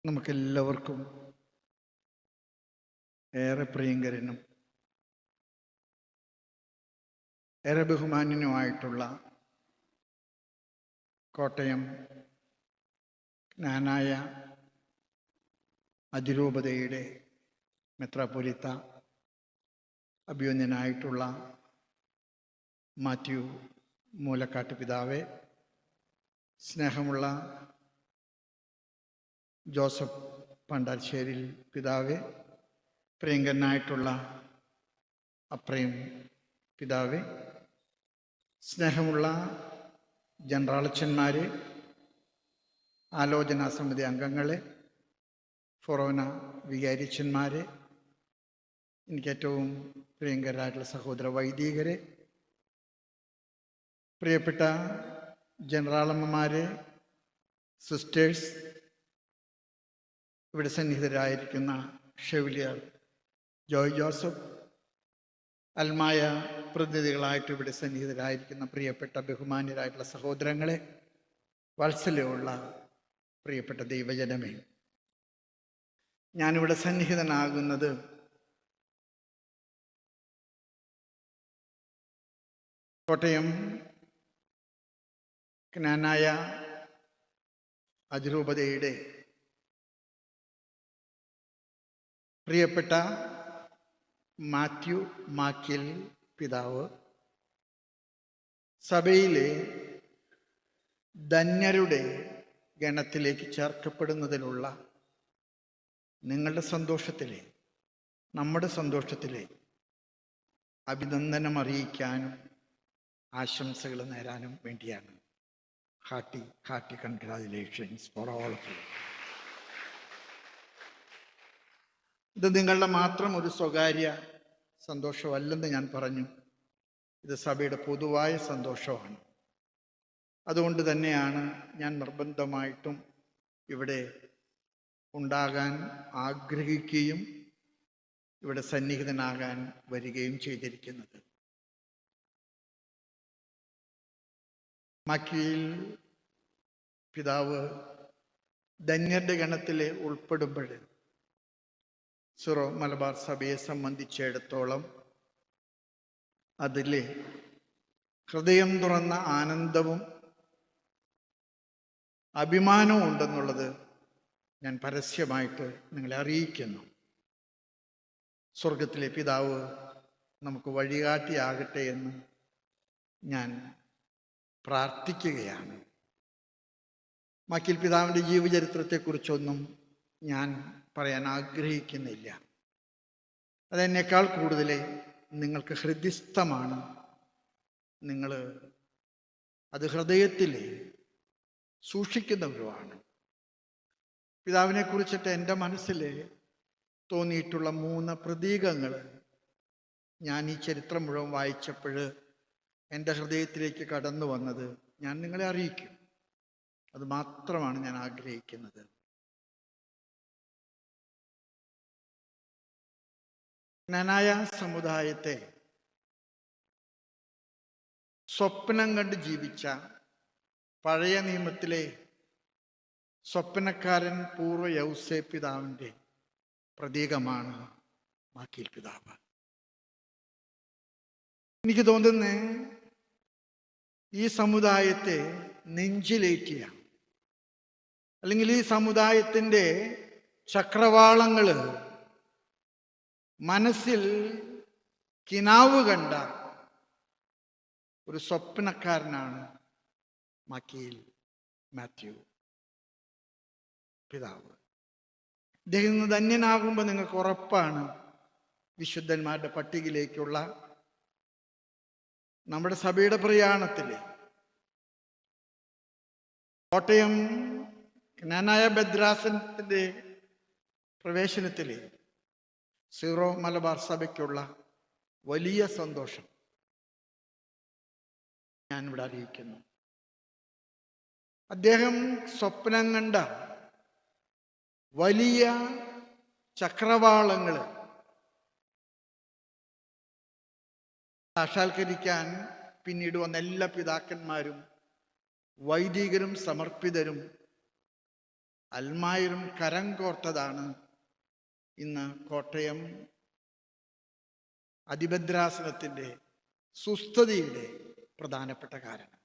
നമുക്കെല്ലാവർക്കും ഏറെ പ്രിയങ്കരനും ഏറെ ബഹുമാന്യനുമായിട്ടുള്ള കോട്ടയം ജ്ഞാനായ അതിരൂപതയുടെ മെത്രാപ്പൊലീത്ത അഭിവന്ദ്യനായിട്ടുള്ള മാത്യു മൂലക്കാട്ട് പിതാവേ, സ്നേഹമുള്ള ജോസഫ് പണ്ടാശ്ശേരിൽ പിതാവേ, പ്രിയങ്കരനായിട്ടുള്ള അപ്രയം പിതാവേ, സ്നേഹമുള്ള ജനറാളച്ചന്മാരെ, ആലോചനാ സമിതി അംഗങ്ങളെ, ഫൊറോന വികാരിച്ചന്മാരെ, എനിക്കേറ്റവും പ്രിയങ്കരായിട്ടുള്ള സഹോദര വൈദികരെ, പ്രിയപ്പെട്ട ജനറാളമ്മമാരെ, സിസ്റ്റേഴ്സ്, ഇവിടെ സന്നിഹിതരായിരിക്കുന്ന ഷെവിലിയർ ജോയ് ജോസഫ്, അൽമായ പ്രതിനിധികളായിട്ട് ഇവിടെ സന്നിഹിതരായിരിക്കുന്ന പ്രിയപ്പെട്ട ബഹുമാന്യരായിട്ടുള്ള സഹോദരങ്ങളെ, വാത്സല്യമുള്ള പ്രിയപ്പെട്ട ദൈവജനമേ, ഞാനിവിടെ സന്നിഹിതനാകുന്നത് കോട്ടയം ജ്ഞാനായ അതിരൂപതയുടെ പ്രിയപ്പെട്ട മാത്യു മാക്കിൽ പിതാവ് സഭയിലെ ധന്യരുടെ ഗണത്തിലേക്ക് ചേർക്കപ്പെടുന്നതിലുള്ള നിങ്ങളുടെ സന്തോഷത്തിലെ, നമ്മുടെ സന്തോഷത്തിലെ അഭിനന്ദനം അറിയിക്കാനും ആശംസകൾ നേരാനും വേണ്ടിയാണ്. Hearty congratulations for all of you. ഇത് നിങ്ങളുടെ മാത്രം ഒരു സ്വകാര്യ സന്തോഷമല്ലെന്ന് ഞാൻ പറഞ്ഞു. ഇത് സഭയുടെ പൊതുവായ സന്തോഷമാണ്. അതുകൊണ്ട് തന്നെയാണ് ഞാൻ നിർബന്ധമായിട്ടും ഇവിടെ ഉണ്ടാകാൻ ആഗ്രഹിക്കുകയും ഇവിടെ സന്നിഹിതനാകാൻ വരികയും ചെയ്തിരിക്കുന്നത്. മാക്കിയിൽ പിതാവ് ധന്യരുടെ ഗണത്തിലെ ഉൾപ്പെടുമ്പോൾ സിറോ മലബാർ സഭയെ സംബന്ധിച്ചിടത്തോളം അതിലെ ഹൃദയം തുറന്ന ആനന്ദവും അഭിമാനവും ഉണ്ടെന്നുള്ളത് ഞാൻ പരസ്യമായിട്ട് നിങ്ങളെ അറിയിക്കുന്നു. സ്വർഗത്തിലെ പിതാവ് നമുക്ക് വഴികാട്ടിയാകട്ടെ എന്ന് ഞാൻ പ്രാർത്ഥിക്കുകയാണ്. മാക്കിൽ പിതാവിൻ്റെ ജീവചരിത്രത്തെക്കുറിച്ചൊന്നും ഞാൻ പറയാൻ ആഗ്രഹിക്കുന്നില്ല. അതെന്നേക്കാൾ കൂടുതൽ നിങ്ങൾക്ക് ഹൃദ്യസ്ഥമാണ്. നിങ്ങൾ അത് ഹൃദയത്തിൽ സൂക്ഷിക്കുന്നവരുമാണ്. പിതാവിനെ കുറിച്ചിട്ട് എൻ്റെ മനസ്സിൽ തോന്നിയിട്ടുള്ള 3 പ്രതീകങ്ങൾ ഞാൻ ഈ ചരിത്രം മുഴുവൻ വായിച്ചപ്പോൾ എൻ്റെ ഹൃദയത്തിലേക്ക് കടന്നു വന്നത് ഞാൻ നിങ്ങളെ അറിയിക്കും. അത് മാത്രമാണ് ഞാൻ ആഗ്രഹിക്കുന്നത്. ജ്ഞാനായ സമുദായത്തെ സ്വപ്നം കണ്ട് ജീവിച്ച പഴയ നിയമത്തിലെ സ്വപ്നക്കാരൻ പൂർവ്വ യൗസേ പിതാവിൻ്റെ പ്രതീകമാണ് മാക്കിൽ പിതാവ്. എനിക്ക് തോന്നുന്നത് ഈ സമുദായത്തെ നെഞ്ചിലേറ്റിയ, അല്ലെങ്കിൽ ഈ സമുദായത്തിൻ്റെ ചക്രവാളങ്ങൾ മനസ്സിൽ കിനാവ് കണ്ട ഒരു സ്വപ്നക്കാരനാണ് മാക്കിയിൽ മാത്യു പിതാവ്. ഇദ്ദേഹം ധന്യനാകുമ്പോൾ നിങ്ങൾക്ക് ഉറപ്പാണ് വിശുദ്ധന്മാരുടെ പട്ടികയിലേക്കുള്ള നമ്മുടെ സഭയുടെ പ്രയാണത്തിൽ കോട്ടയം ജ്ഞാനായ ഭദ്രാസനത്തിൻ്റെ പ്രവേശനത്തിൽ സീറോ മലബാർ സഭയ്ക്കുള്ള വലിയ സന്തോഷം ഞാനിവിടെ അറിയിക്കുന്നു. അദ്ദേഹം സ്വപ്നം കണ്ട വലിയ ചക്രവാളങ്ങൾ സാക്ഷാത്കരിക്കാൻ പിന്നീട് വന്ന എല്ലാ പിതാക്കന്മാരും വൈദികരും സമർപ്പിതരും അൽമായരും കരം കോർത്തതാണ് ഇന്ന് കോട്ടയം അതിഭദ്രാസനത്തിൻ്റെ സുസ്ഥിതിയുടെ പ്രധാനപ്പെട്ട കാരണം.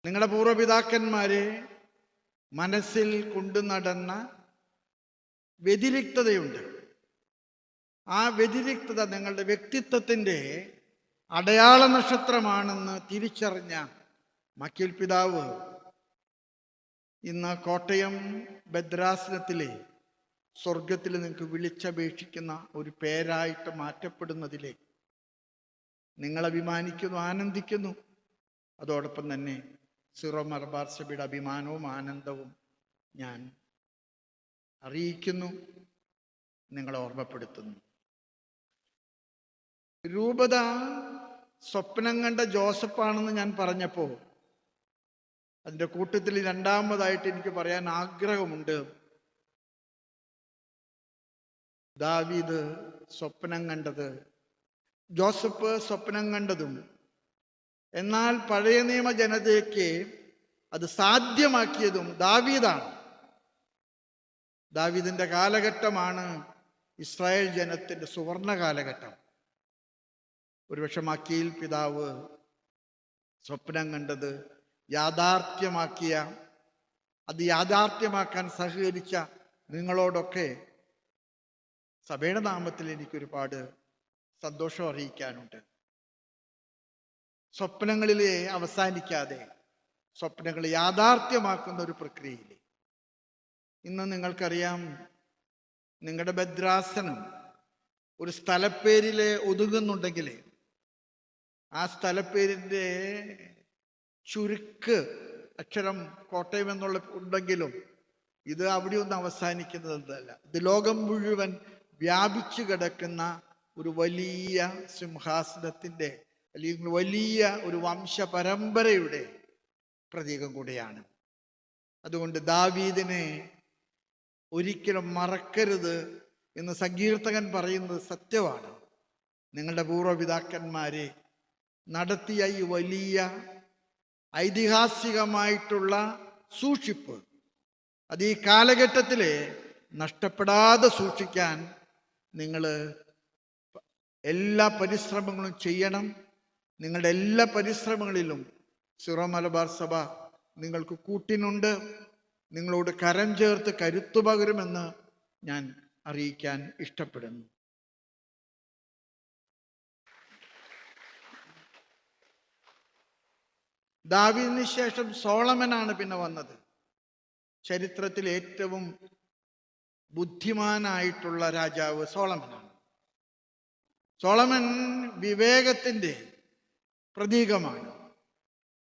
നിങ്ങളുടെ പൂർവ്വപിതാക്കന്മാരെ മനസ്സിൽ കൊണ്ടു നടന്ന വ്യതിരിക്തതയുണ്ട്. ആ വ്യതിരിക്തത നിങ്ങളുടെ വ്യക്തിത്വത്തിൻ്റെ അടയാള നക്ഷത്രമാണെന്ന് തിരിച്ചറിഞ്ഞ മക്കീൽ പിതാവ് ഇന്ന് കോട്ടയം ഭദ്രാസനത്തിലെ സ്വർഗത്തിൽ നിങ്ങൾക്ക് വിളിച്ചപേക്ഷിക്കുന്ന ഒരു പേരായിട്ട് മാറ്റപ്പെടുന്നതിലെ നിങ്ങൾ അഭിമാനിക്കുന്നു, ആനന്ദിക്കുന്നു. അതോടൊപ്പം തന്നെ സിറോ മലബാർ സഭയുടെ അഭിമാനവും ആനന്ദവും ഞാൻ അറിയിക്കുന്നു, നിങ്ങളെ ഓർമ്മപ്പെടുത്തുന്നു. രൂപത സ്വപ്നം കണ്ട ജോസഫാണെന്ന് ഞാൻ പറഞ്ഞപ്പോൾ അതിൻ്റെ കൂട്ടത്തിൽ രണ്ടാമതായിട്ട് എനിക്ക് പറയാൻ ആഗ്രഹമുണ്ട്. ദാവീദ് സ്വപ്നം കണ്ടത്, ജോസഫ് സ്വപ്നം കണ്ടതും എന്നാൽ പഴയ നിയമ ജനതയ്ക്ക് അത് സാധ്യമാക്കിയതും ദാവീദാണ്. ദാവീദിന്റെ കാലഘട്ടമാണ് ഇസ്രായേൽ ജനത്തിന്റെ സുവർണ കാലഘട്ടം. ഒരുപക്ഷെ മക്കീൽ പിതാവ് സ്വപ്നം കണ്ടത് യാഥാർത്ഥ്യമാക്കിയ, അത് യാഥാർത്ഥ്യമാക്കാൻ സഹകരിച്ച നിങ്ങളോടൊക്കെ സഭയുടെ നാമത്തിൽ എനിക്കൊരുപാട് സന്തോഷം അറിയിക്കാനുണ്ട്. സ്വപ്നങ്ങളിലെ അവസാനിക്കാതെ സ്വപ്നങ്ങൾ യാഥാർത്ഥ്യമാക്കുന്ന ഒരു പ്രക്രിയയിൽ ഇന്ന് നിങ്ങൾക്കറിയാം, നിങ്ങളുടെ ഭദ്രാസനം ഒരു സ്ഥലപ്പേരിൽ ഒതുങ്ങുന്നുണ്ടെങ്കിൽ ആ സ്ഥലപ്പേരിൻ്റെ ചുരുക്ക് അക്ഷരം കോട്ടയം എന്നുള്ള ഉണ്ടെങ്കിലും ഇത് അവിടെയൊന്നും അവസാനിക്കുന്നതല്ല. ഇത് ലോകം മുഴുവൻ വ്യാപിച്ചു കിടക്കുന്ന ഒരു വലിയ സിംഹാസനത്തിൻ്റെ അല്ലെങ്കിൽ വലിയ ഒരു വംശപരമ്പരയുടെ പ്രതീകം കൂടിയാണ്. അതുകൊണ്ട് ദാവീദിനെ ഒരിക്കലും മറക്കരുത് എന്ന് സങ്കീർത്തകൻ പറയുന്നത് സത്യമാണ്. നിങ്ങളുടെ പൂർവ്വപിതാക്കന്മാരെ നടത്തിയ ഈ വലിയ ഐതിഹാസികമായിട്ടുള്ള സൂക്ഷിപ്പ് അത് ഈ കാലഘട്ടത്തിൽ നഷ്ടപ്പെടാതെ സൂക്ഷിക്കാൻ നിങ്ങൾ എല്ലാ പരിശ്രമങ്ങളും ചെയ്യണം. നിങ്ങളുടെ എല്ലാ പരിശ്രമങ്ങളിലും സിറോ മലബാർ സഭ നിങ്ങൾക്ക് കൂട്ടിനുണ്ട്. നിങ്ങളോട് കരം ചേർത്ത് കരുത്തു പകരുമെന്ന് ഞാൻ അറിയിക്കാൻ ഇഷ്ടപ്പെടുന്നു. ദാവീദിന് ശേഷം സോളമനാണ് പിന്നെ വന്നത്. ചരിത്രത്തിൽ ഏറ്റവും ബുദ്ധിമാനായിട്ടുള്ള രാജാവ് സോളമനാണ്. സോളമൻ വിവേകത്തിൻ്റെ പ്രതീകമാണ്.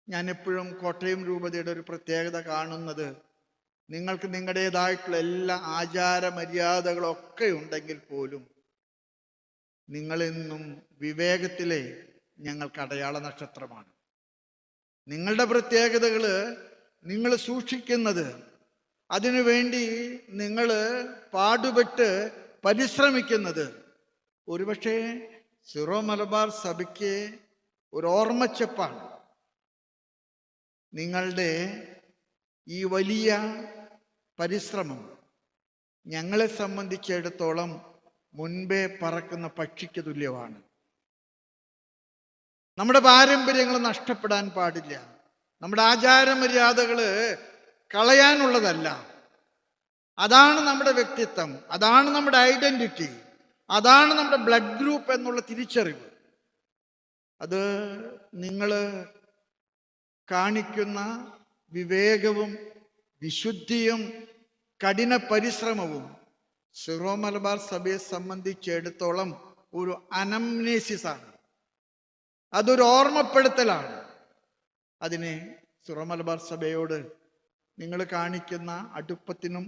ഞാൻ എപ്പോഴും കോട്ടയം രൂപതയുടെ ഒരു പ്രത്യേകത കാണുന്നത്, നിങ്ങൾക്ക് നിങ്ങളുടേതായിട്ടുള്ള എല്ലാ ആചാര മര്യാദകളൊക്കെ ഉണ്ടെങ്കിൽ പോലും നിങ്ങളെന്നും വിവേകത്തിലെ ഞങ്ങൾക്ക് അടയാള നക്ഷത്രമാണ്. നിങ്ങളുടെ പ്രത്യേകതകൾ നിങ്ങൾ സൂക്ഷിക്കുന്നത്, അതിനുവേണ്ടി നിങ്ങൾ പാടുപെട്ട് പരിശ്രമിക്കുന്നത് ഒരുപക്ഷെ സിറോ മലബാർ സഭയ്ക്ക് ഒരു ഓർമ്മച്ചെപ്പാണ്. നിങ്ങളുടെ ഈ വലിയ പരിശ്രമം ഞങ്ങളെ സംബന്ധിച്ചിടത്തോളം മുൻപേ പറക്കുന്ന പക്ഷിക്ക് തുല്യമാണ്. നമ്മുടെ പാരമ്പര്യങ്ങൾ നഷ്ടപ്പെടാൻ പാടില്ല. നമ്മുടെ ആചാരമര്യാദകൾ കളയാനുള്ളതല്ല. അതാണ് നമ്മുടെ വ്യക്തിത്വം, അതാണ് നമ്മുടെ ഐഡന്റിറ്റി, അതാണ് നമ്മുടെ ബ്ലഡ് ഗ്രൂപ്പ് എന്നുള്ള തിരിച്ചറിവ്. അത് നിങ്ങൾ കാണിക്കുന്ന വിവേകവും വിശുദ്ധിയും കഠിന പരിശ്രമവും സിറോ മലബാർ സഭയെ സംബന്ധിച്ചിടത്തോളം ഒരു അനംനേസിസാണ്. അതൊരു ഓർമ്മപ്പെടുത്തലാണ്. അതിനെ സിറോ മലബാർ സഭയോട് നിങ്ങൾ കാണിക്കുന്ന അടുപ്പത്തിനും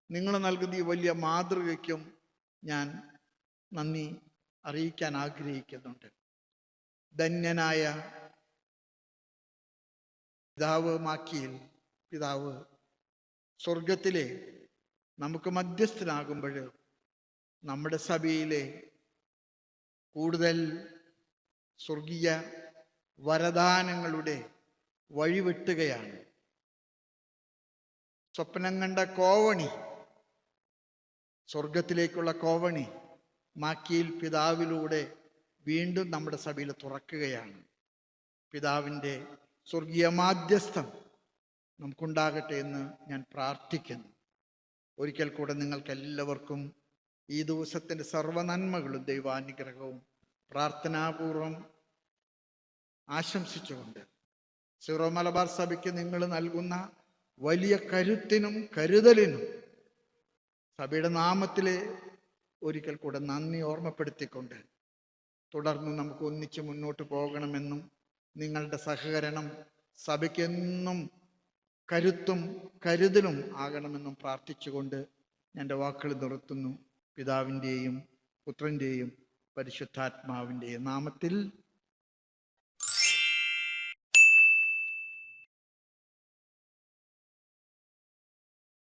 നിങ്ങൾ നൽകുന്ന ഈ വലിയ മാതൃകയ്ക്കും ഞാൻ നന്ദി അറിയിക്കാൻ ആഗ്രഹിക്കുന്നുണ്ട്. ധന്യനായ പിതാവ് മക്കീൽ പിതാവ് സ്വർഗത്തിലെ നമുക്ക് മധ്യസ്ഥനാകുമ്പോൾ നമ്മുടെ സഭയിലെ കൂടുതൽ സ്വർഗീയ വരദാനങ്ങളുടെ വഴിവെട്ടുകയാണ്. സ്വപ്നം കണ്ട കോവണി, സ്വർഗത്തിലേക്കുള്ള കോവണി മാക്കിയിൽ പിതാവിലൂടെ വീണ്ടും നമ്മുടെ സഭയിൽ തുറക്കുകയാണ്. പിതാവിൻ്റെ സ്വർഗീയ മാധ്യസ്ഥം നമുക്കുണ്ടാകട്ടെ എന്ന് ഞാൻ പ്രാർത്ഥിക്കുന്നു. ഒരിക്കൽ കൂടെ നിങ്ങൾക്ക് എല്ലാവർക്കും ഈ ദിവസത്തിൻ്റെ സർവ്വനന്മകളും ദൈവാനുഗ്രഹവും പ്രാർത്ഥനാപൂർവം ആശംസിച്ചുകൊണ്ട് സീറോ മലബാർ സഭയ്ക്ക് നിങ്ങൾ നൽകുന്ന വലിയ കരുത്തിനും കരുതലിനും സഭയുടെ നാമത്തിൽ ഒരിക്കൽ കൂടെ നന്ദി ഓർമ്മപ്പെടുത്തിക്കൊണ്ട് തുടർന്ന് നമുക്ക് ഒന്നിച്ച് മുന്നോട്ട് പോകണമെന്നും നിങ്ങളുടെ സഹകരണം സഭയ്ക്കെന്നും കരുത്തും കരുതലും ആകണമെന്നും പ്രാർത്ഥിച്ചുകൊണ്ട് എൻ്റെ വാക്കുകൾ നിർത്തുന്നു. പിതാവിൻ്റെയും പുത്രൻ്റെയും പരിശുദ്ധാത്മാവിൻ്റെയും നാമത്തിൽ.